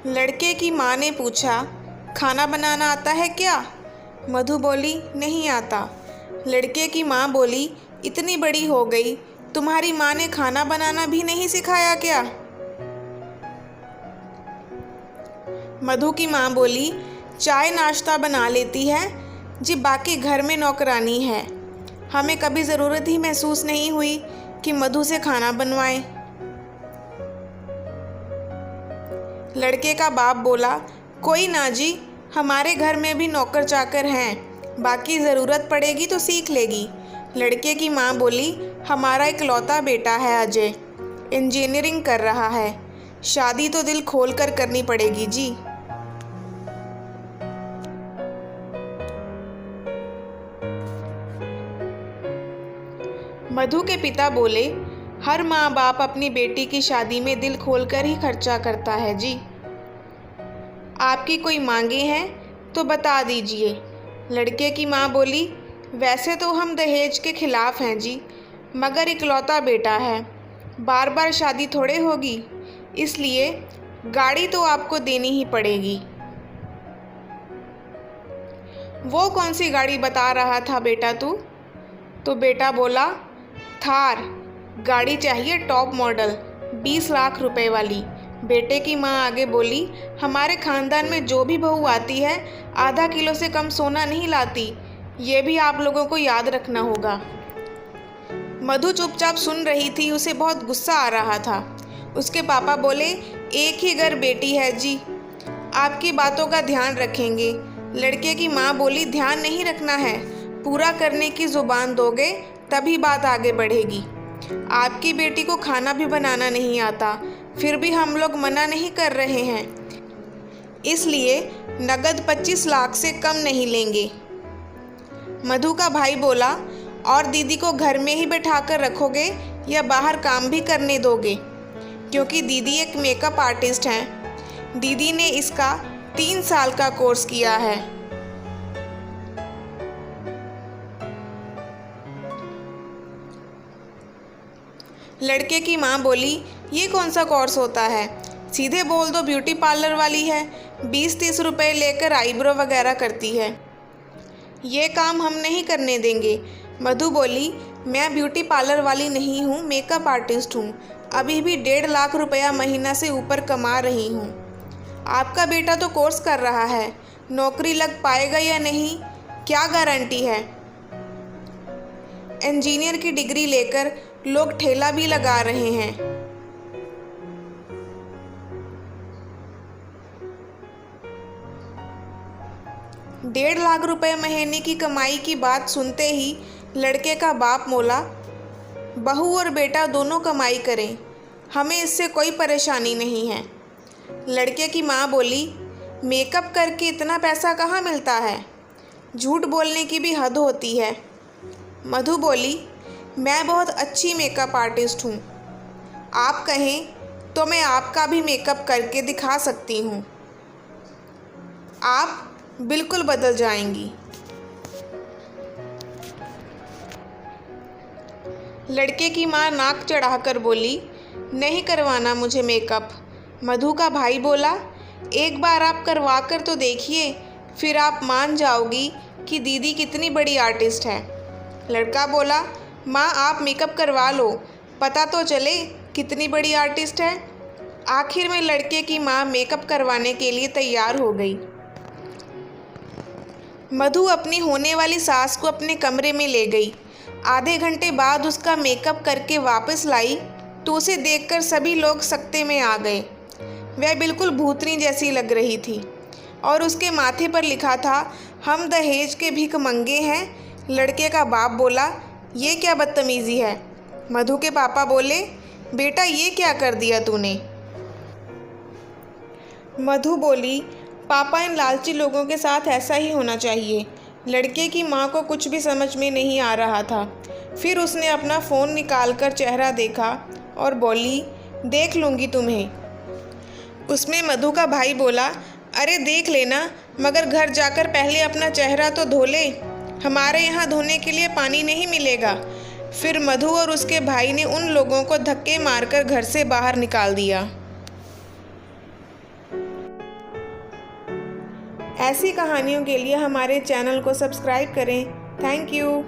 लड़के की माँ ने पूछा, खाना बनाना आता है क्या? मधु बोली, नहीं आता। लड़के की माँ बोली, इतनी बड़ी हो गई, तुम्हारी माँ ने खाना बनाना भी नहीं सिखाया क्या? मधु की माँ बोली, चाय नाश्ता बना लेती है जी, बाकी घर में नौकरानी है। हमें कभी ज़रूरत ही महसूस नहीं हुई कि मधु से खाना बनवाएं। लड़के का बाप बोला, कोई ना जी, हमारे घर में भी नौकर चाकर हैं, बाकी ज़रूरत पड़ेगी तो सीख लेगी। लड़के की माँ बोली, हमारा इकलौता बेटा है अजय, इंजीनियरिंग कर रहा है, शादी तो दिल खोल कर करनी पड़ेगी जी। मधु के पिता बोले, हर माँ बाप अपनी बेटी की शादी में दिल खोलकर ही खर्चा करता है जी। आपकी कोई मांगे हैं तो बता दीजिए। लड़के की माँ बोली, वैसे तो हम दहेज के खिलाफ हैं जी, मगर इकलौता बेटा है, बार बार शादी थोड़े होगी, इसलिए गाड़ी तो आपको देनी ही पड़ेगी। वो कौन सी गाड़ी बता रहा था बेटा तू? तो बेटा बोला, थार गाड़ी चाहिए, टॉप मॉडल, 20 लाख रुपए वाली। बेटे की माँ आगे बोली, हमारे खानदान में जो भी बहू आती है आधा किलो से कम सोना नहीं लाती, ये भी आप लोगों को याद रखना होगा। मधु चुपचाप सुन रही थी, उसे बहुत गुस्सा आ रहा था। उसके पापा बोले, एक ही घर बेटी है जी, आपकी बातों का ध्यान रखेंगे। लड़के की माँ बोली, ध्यान नहीं रखना है, पूरा करने की जुबान दोगे तभी बात आगे बढ़ेगी। आपकी बेटी को खाना भी बनाना नहीं आता, फिर भी हम लोग मना नहीं कर रहे हैं, इसलिए नगद 25 लाख से कम नहीं लेंगे। मधु का भाई बोला, और दीदी को घर में ही बैठा कर रखोगे या बाहर काम भी करने दोगे? क्योंकि दीदी एक मेकअप आर्टिस्ट हैं, दीदी ने इसका 3 साल का कोर्स किया है। लड़के की माँ बोली, ये कौन सा कोर्स होता है? सीधे बोल दो ब्यूटी पार्लर वाली है, 20-30 रुपए लेकर आईब्रो वगैरह करती है। ये काम हम नहीं करने देंगे। मधु बोली, मैं ब्यूटी पार्लर वाली नहीं हूँ, मेकअप आर्टिस्ट हूँ, अभी भी 1.5 लाख रुपया महीना से ऊपर कमा रही हूँ। आपका बेटा तो कोर्स कर रहा है, नौकरी लग पाएगा या नहीं, क्या गारंटी है? इंजीनियर की डिग्री लेकर लोग ठेला भी लगा रहे हैं। डेढ़ लाख रुपए महीने की कमाई की बात सुनते ही लड़के का बाप बोला, बहू और बेटा दोनों कमाई करें, हमें इससे कोई परेशानी नहीं है। लड़के की माँ बोली, मेकअप करके इतना पैसा कहाँ मिलता है, झूठ बोलने की भी हद होती है। मधु बोली, मैं बहुत अच्छी मेकअप आर्टिस्ट हूँ, आप कहें तो मैं आपका भी मेकअप करके दिखा सकती हूँ, आप बिल्कुल बदल जाएंगी। लड़के की माँ नाक चढ़ाकर बोली, नहीं करवाना मुझे मेकअप। मधु का भाई बोला, एक बार आप करवा कर तो देखिए, फिर आप मान जाओगी कि दीदी कितनी बड़ी आर्टिस्ट है। लड़का बोला, माँ आप मेकअप करवा लो, पता तो चले कितनी बड़ी आर्टिस्ट है। आखिर में लड़के की माँ मेकअप करवाने के लिए तैयार हो गई। मधु अपनी होने वाली सास को अपने कमरे में ले गई। आधे घंटे बाद उसका मेकअप करके वापस लाई तो उसे देखकर सभी लोग सकते में आ गए। वह बिल्कुल भूतनी जैसी लग रही थी और उसके माथे पर लिखा था, हम दहेज के भिखमंगे हैं। लड़के का बाप बोला, ये क्या बदतमीज़ी है? मधु के पापा बोले, बेटा ये क्या कर दिया तूने? मधु बोली, पापा इन लालची लोगों के साथ ऐसा ही होना चाहिए। लड़के की माँ को कुछ भी समझ में नहीं आ रहा था। फिर उसने अपना फ़ोन निकालकर चेहरा देखा और बोली, देख लूँगी तुम्हें। उसमें मधु का भाई बोला, अरे देख लेना, मगर घर जाकर पहले अपना चेहरा तो धो ले, हमारे यहाँ धोने के लिए पानी नहीं मिलेगा। फिर मधु और उसके भाई ने उन लोगों को धक्के मारकर घर से बाहर निकाल दिया। ऐसी कहानियों के लिए हमारे चैनल को सब्सक्राइब करें। Thank you.